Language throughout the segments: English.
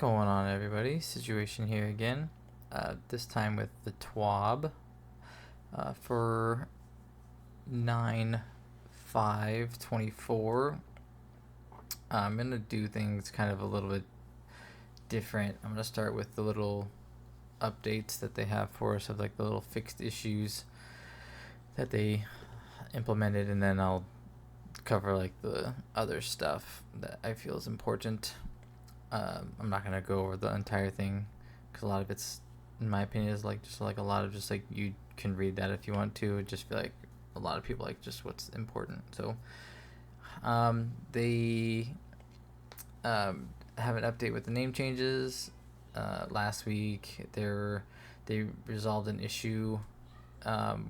Going on, everybody? Situation here again. This time with the TWAB for 9/5/24. I'm gonna do things kind of a little bit different. I'm gonna start with the little updates that they have for us of like the little fixed issues that they implemented, and then I'll cover like the other stuff that I feel is important. I'm not gonna go over the entire thing because a lot of it's, in my opinion, is like just like a lot of just like you can read that if you want to. It just feel like a lot of people like just what's important. So they have an update with the name changes. Last week they resolved an issue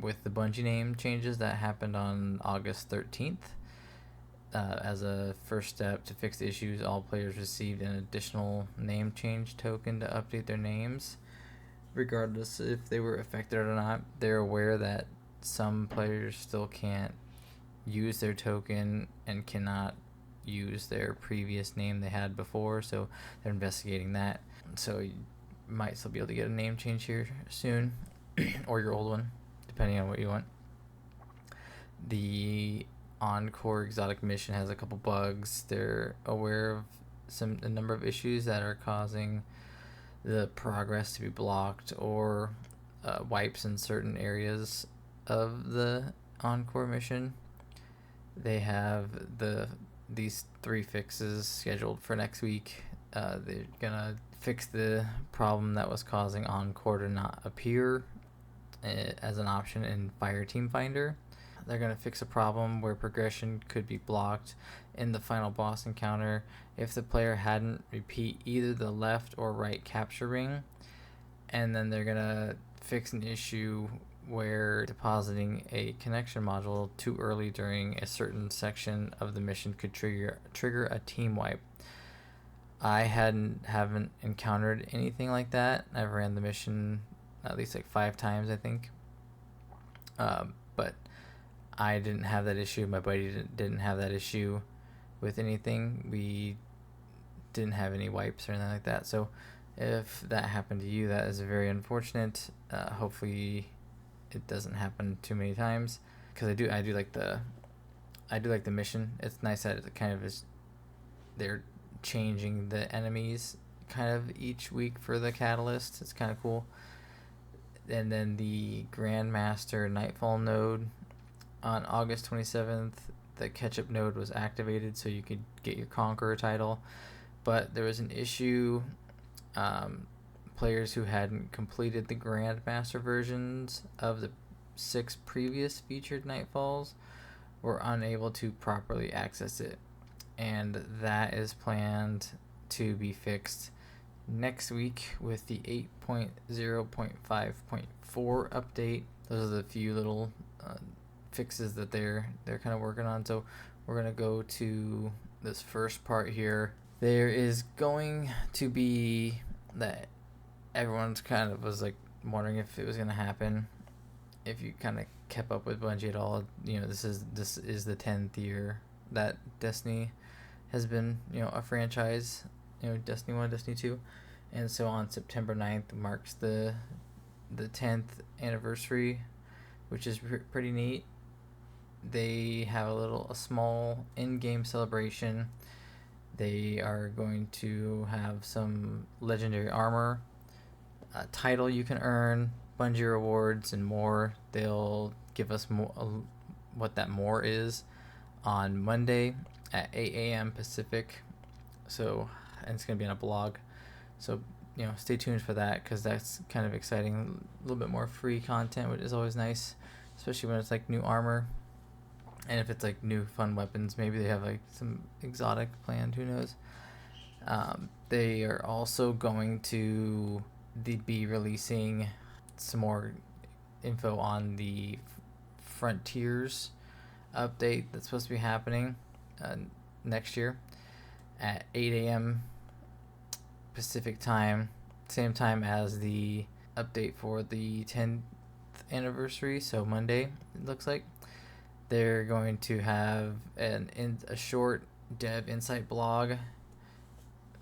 with the Bungie name changes that happened on August 13th. As a first step to fix the issues, all players received an additional name change token to update their names, regardless if they were affected or not. They're aware that some players still can't use their token and cannot use their previous name they had before, so they're investigating that. So you might still be able to get a name change here soon, or your old one, depending on what you want. The Encore exotic mission has a couple bugs. They're aware of a number of issues that are causing the progress to be blocked or wipes in certain areas of the Encore mission. They have these 3 fixes scheduled for next week. They're gonna fix the problem that was causing Encore to not appear as an option in Fireteam Finder. They're going to fix a problem where progression could be blocked in the final boss encounter if the player hadn't repeat either the left or right capture ring. And then they're going to fix an issue where depositing a connection module too early during a certain section of the mission could trigger a team wipe. I haven't encountered anything like that. I've ran the mission at least like 5 times, I think. But I didn't have that issue. My buddy didn't have that issue with anything. We didn't have any wipes or anything like that. So if that happened to you, that is very unfortunate. Hopefully it doesn't happen too many times, because I do like the mission. It's nice that it kind of is, they're changing the enemies kind of each week for the catalyst. It's kind of cool. And then the Grandmaster Nightfall node on August 27th, the catch-up node was activated so you could get your Conqueror title, but there was an issue. Players who hadn't completed the Grandmaster versions of the 6 previous featured Nightfalls were unable to properly access it, and that is planned to be fixed next week with the 8.0.5.4 update. Those are the few little fixes that they're kind of working on. So we're gonna go to this first part here. There is going to be that everyone's kind of was like wondering if it was gonna happen. If you kind of kept up with Bungie at all, this is the 10th year that Destiny has been a franchise. Destiny 1, Destiny 2, and so on September 9th marks the 10th anniversary, which is pretty neat. They have a small in-game celebration. They are going to have some legendary armor, a title you can earn, Bungie rewards, and more. They'll give us more what that more is on Monday at 8 a.m. Pacific. So, and it's going to be on a blog. So, stay tuned for that, because that's kind of exciting. A little bit more free content, which is always nice, especially when it's like new armor. And if it's like new fun weapons, maybe they have like some exotic planned, who knows. They are also going to be releasing some more info on the Frontiers update that's supposed to be happening next year at 8 a.m. Pacific time, same time as the update for the 10th anniversary, so Monday it looks like. They're going to have a short dev insight blog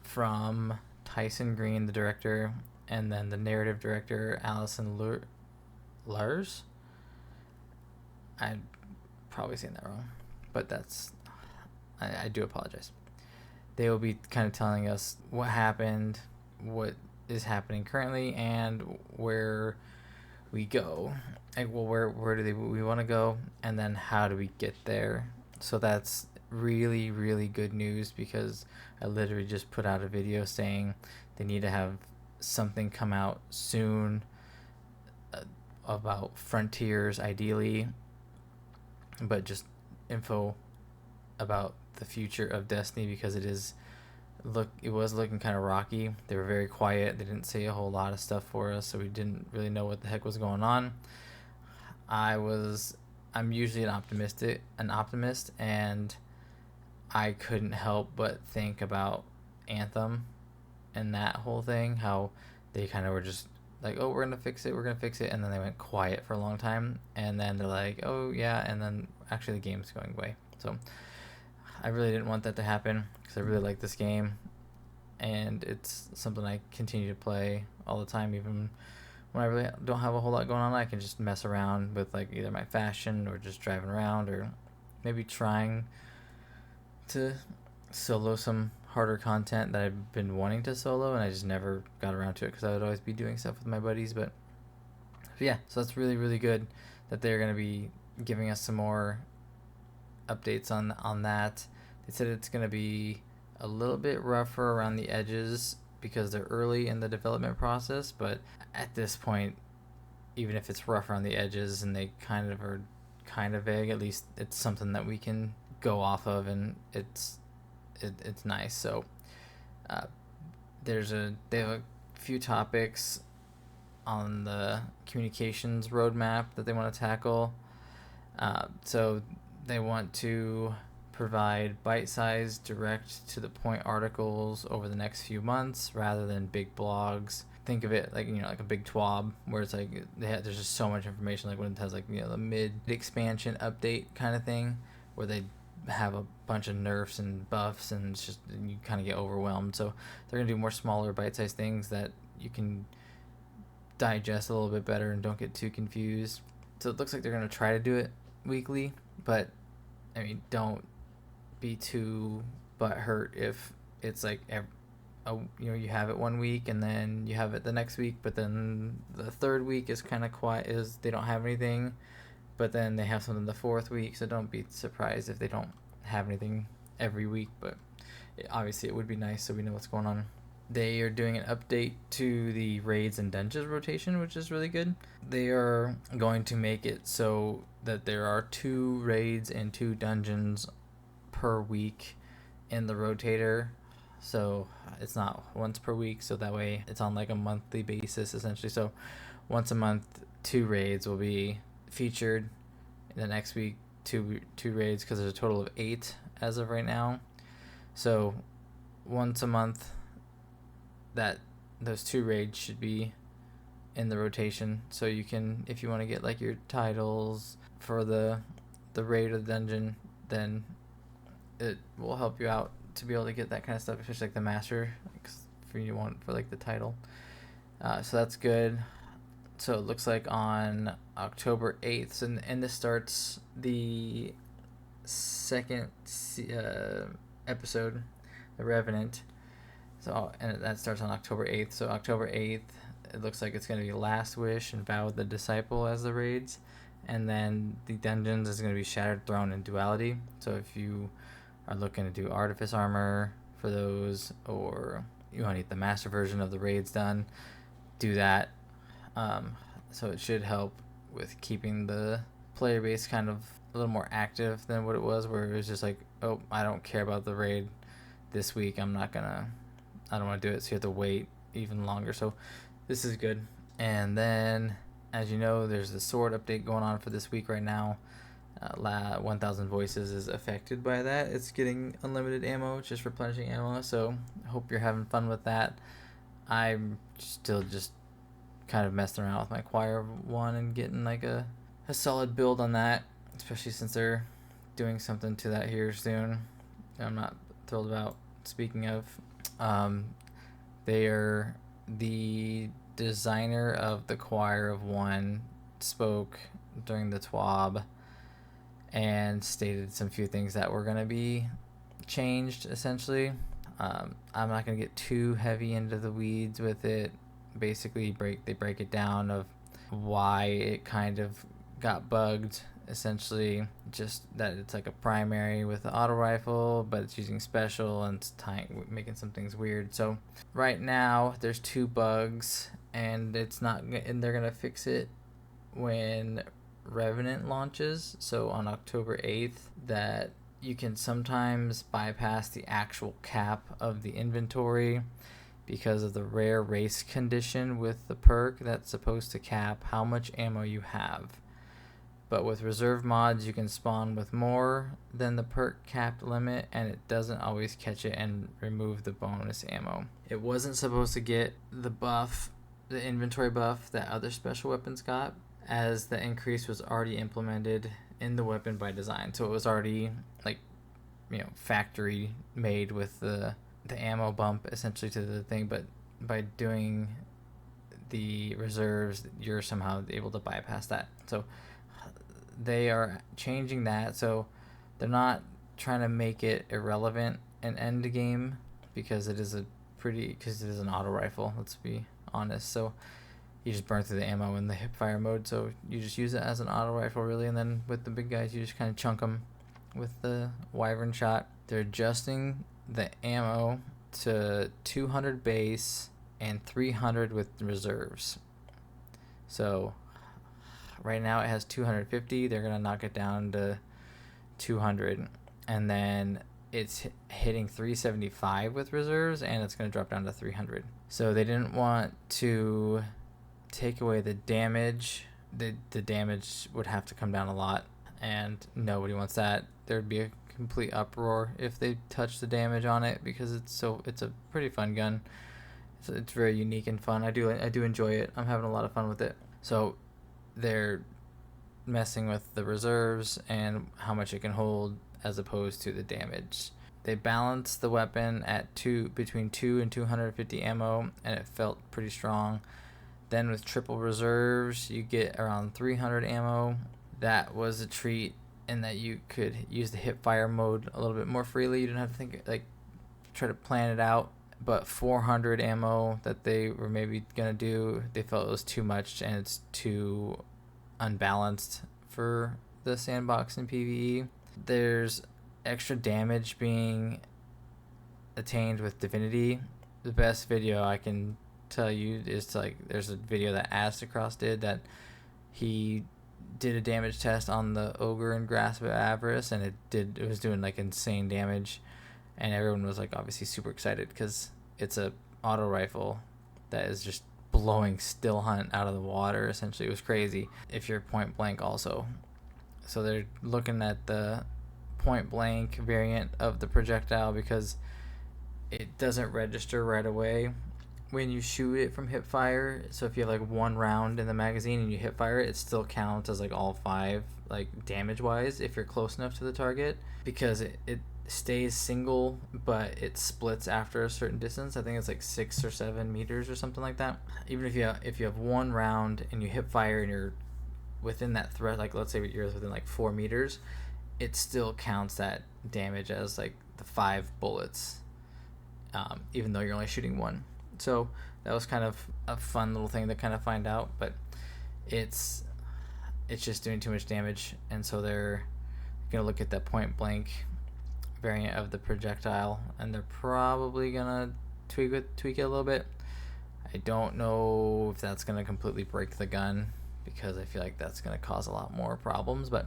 from Tyson Green, the director, and then the narrative director, Allison Lurs. I'm probably saying that wrong, but I do apologize. They will be kind of telling us what happened, what is happening currently, and where we go. Like, well, where do we want to go, and then how do we get there? So that's really, really good news, because I literally just put out a video saying they need to have something come out soon about Frontiers, ideally, but just info about the future of Destiny, because it was looking kind of rocky. They were very quiet. They didn't say a whole lot of stuff for us, so we didn't really know what the heck was going on. I'm usually an optimist, and I couldn't help but think about Anthem and that whole thing, how they kind of were just like, oh, we're gonna fix it, and then they went quiet for a long time, and then they're like, oh yeah, and then actually the game's going away. So I really didn't want that to happen, because I really like this game, and it's something I continue to play all the time. Even when I really don't have a whole lot going on, I can just mess around with like either my fashion or just driving around, or maybe trying to solo some harder content that I've been wanting to solo, and I just never got around to it because I would always be doing stuff with my buddies. But yeah, so that's really, really good that they're going to be giving us some more updates on that. They said it's going to be a little bit rougher around the edges because they're early in the development process, but at this point, even if it's rough around the edges and they kind of are kind of vague, at least it's something that we can go off of, and it's nice. So they have a few topics on the communications roadmap that they want to tackle. So they want to provide bite-sized, direct-to-the-point articles over the next few months rather than big blogs. Think of it like, like a big TWAB, where it's like there's just so much information, like when it has like, the mid-expansion update kind of thing, where they have a bunch of nerfs and buffs, and it's just, you kind of get overwhelmed. So they're going to do more smaller bite-sized things that you can digest a little bit better and don't get too confused. So it looks like they're going to try to do it weekly, but I mean, don't be too butthurt if it's like you have it one week and then you have it the next week, but then the third week is kind of quiet, is they don't have anything, but then they have something the fourth week. So don't be surprised if they don't have anything every week, but obviously it would be nice so we know what's going on. They are doing an update to the raids and dungeons rotation, which is really good. They are going to make it so that there are 2 raids and 2 dungeons per week in the rotator. So it's not once per week, so that way it's on like a monthly basis essentially. So once a month 2 raids will be featured. In the next week 2 raids, because there's a total of 8 as of right now. So once a month, that those 2 raids should be in the rotation, so you can, if you want to get like your titles for the raid or the dungeon, then it will help you out to be able to get that kind of stuff, especially like the master, for like the title. So that's good. So it looks like on October 8th, and this starts the second episode, The Revenant. So, and that starts on October 8th. So October 8th, it looks like it's going to be Last Wish and Vow of the Disciple as the raids. And then the dungeons is going to be Shattered Throne and Duality. So if you are looking to do Artifice Armor for those, or you want to get the master version of the raids done, do that. So it should help with keeping the player base kind of a little more active than what it was, where it was just like, oh, I don't care about the raid this week, I don't want to do it, so you have to wait even longer. So this is good. And then, as you know, there's the sword update going on for this week right now. 1000 Voices is affected by that. It's getting unlimited ammo, just replenishing ammo, so I hope you're having fun with that. I'm still just kind of messing around with my Choir 1 and getting like a solid build on that, especially since they're doing something to that here soon. I'm not thrilled about. Speaking of, The designer of the Choir of One spoke during the TWAB and stated some few things that were going to be changed, essentially. I'm not going to get too heavy into the weeds with it. Basically, they break it down of why it kind of got bugged. Essentially, just that it's like a primary with the auto rifle, but it's using special and it's making some things weird. So right now there's 2 bugs, and they're gonna fix it when Revenant launches. So on October 8th, that you can sometimes bypass the actual cap of the inventory because of the rare race condition with the perk that's supposed to cap how much ammo you have. But with reserve mods, you can spawn with more than the perk capped limit, and it doesn't always catch it and remove the bonus ammo. It wasn't supposed to get the buff, the inventory buff that other special weapons got, as the increase was already implemented in the weapon by design. So it was already factory made with the ammo bump essentially to the thing, but by doing the reserves, you're somehow able to bypass that. So they are changing that, so they're not trying to make it irrelevant in end game because it is an auto rifle, let's be honest. So you just burn through the ammo in the hip fire mode, so you just use it as an auto rifle really, and then with the big guys you just kind of chunk them with the wyvern shot. They're adjusting the ammo to 200 base and 300 with reserves. So right now it has 250. They're going to knock it down to 200. And then it's hitting 375 with reserves, and it's going to drop down to 300. So they didn't want to take away the damage. The damage would have to come down a lot, and nobody wants that. There'd be a complete uproar if they touch the damage on it, because it's a pretty fun gun. It's very unique and fun. I do enjoy it. I'm having a lot of fun with it. So they're messing with the reserves and how much it can hold as opposed to the damage. They balanced the weapon at between 2 and 250 ammo, and it felt pretty strong. Then with triple reserves, you get around 300 ammo. That was a treat in that you could use the hip fire mode a little bit more freely. You didn't have to try to plan it out. But 400 ammo that they were maybe gonna do, they felt it was too much and it's too unbalanced for the sandbox in PvE. There's extra damage being attained with Divinity. The best video I can tell you is there's a video that Astacross did that he did a damage test on the Ogre and Grasp of Avarice, and it was doing insane damage. And everyone was obviously super excited because it's a auto rifle that is just blowing Still Hunt out of the water. Essentially, it was crazy. If you're point blank also, so they're looking at the point blank variant of the projectile because it doesn't register right away when you shoot it from hip fire. So if you have one round in the magazine and you hip fire it still counts as all 5 damage wise if you're close enough to the target, because it stays single but it splits after a certain distance. I think it's 6 or 7 meters or something like that. Even if you have 1 round and you hip fire and you're within that threat, let's say you're within 4 meters, it still counts that damage as the 5 bullets, even though you're only shooting 1. So that was kind of a fun little thing to kind of find out, but it's just doing too much damage, and so they're gonna look at that point blank variant of the projectile, and they're probably gonna tweak it a little bit. I don't know if that's gonna completely break the gun, because I feel that's gonna cause a lot more problems, but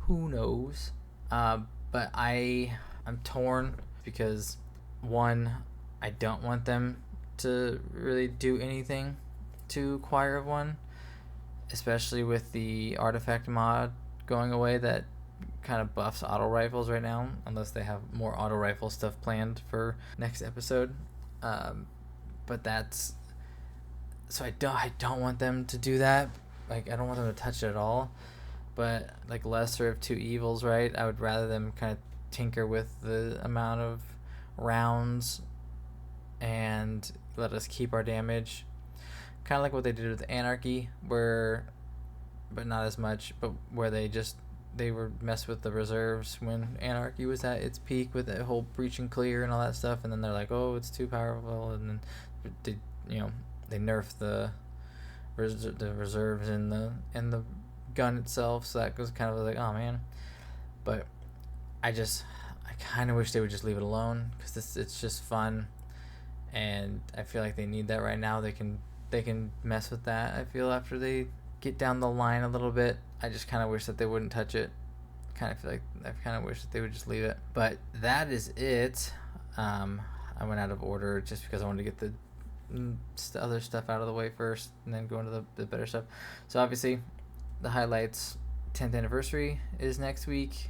who knows. But I'm torn because, one, I don't want them to really do anything to Choir of One, especially with the artifact mod going away that kind of buffs auto rifles right now, unless they have more auto rifle stuff planned for next episode. But that's, so I don't want them to do that. I don't want them to touch it at all. But lesser of two evils, right? I would rather them kind of tinker with the amount of rounds and let us keep our damage. Kind of like what they did with Anarchy, where, but not as much, but where they were mess with the reserves when Anarchy was at its peak with that whole breach and clear and all that stuff, and then they're like, oh, it's too powerful, and then they nerfed the reserves in the gun itself, so that was kind of like, oh man. But I kind of wish they would just leave it alone, because it's just fun, and I feel like they need that right now. They can mess with that, I feel, after they get down the line a little bit. I just kind of wish that they wouldn't touch it. I kind of wish that they would just leave it. But that is it. I went out of order just because I wanted to get the other stuff out of the way first, and then go into the better stuff. So obviously, the highlights, 10th anniversary is next week,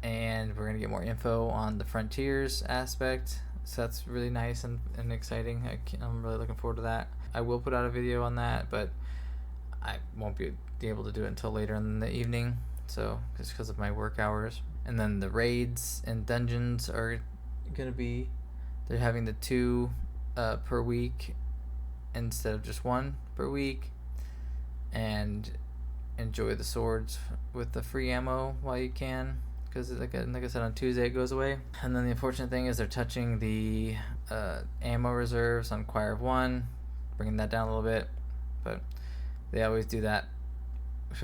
and we're gonna get more info on the Frontiers aspect. So that's really nice and exciting. I'm really looking forward to that. I will put out a video on that, but I won't be able to do it until later in the evening, so just because of my work hours. And then the raids and dungeons are gonna be, they're having the 2 per week instead of just 1 per week, and enjoy the swords with the free ammo while you can, because like I said, on Tuesday it goes away. And then the unfortunate thing is they're touching the ammo reserves on Choir of 1, bringing that down a little bit, but they always do that,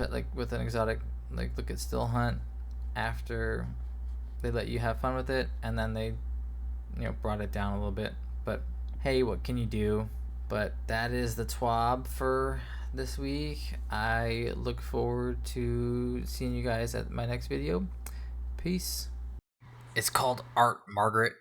like with an exotic, like look at Still Hunt, after they let you have fun with it, and then they brought it down a little bit. But hey, what can you do? But that is the TWAB for this week. I look forward to seeing you guys at my next video. Peace. It's called art, Margaret.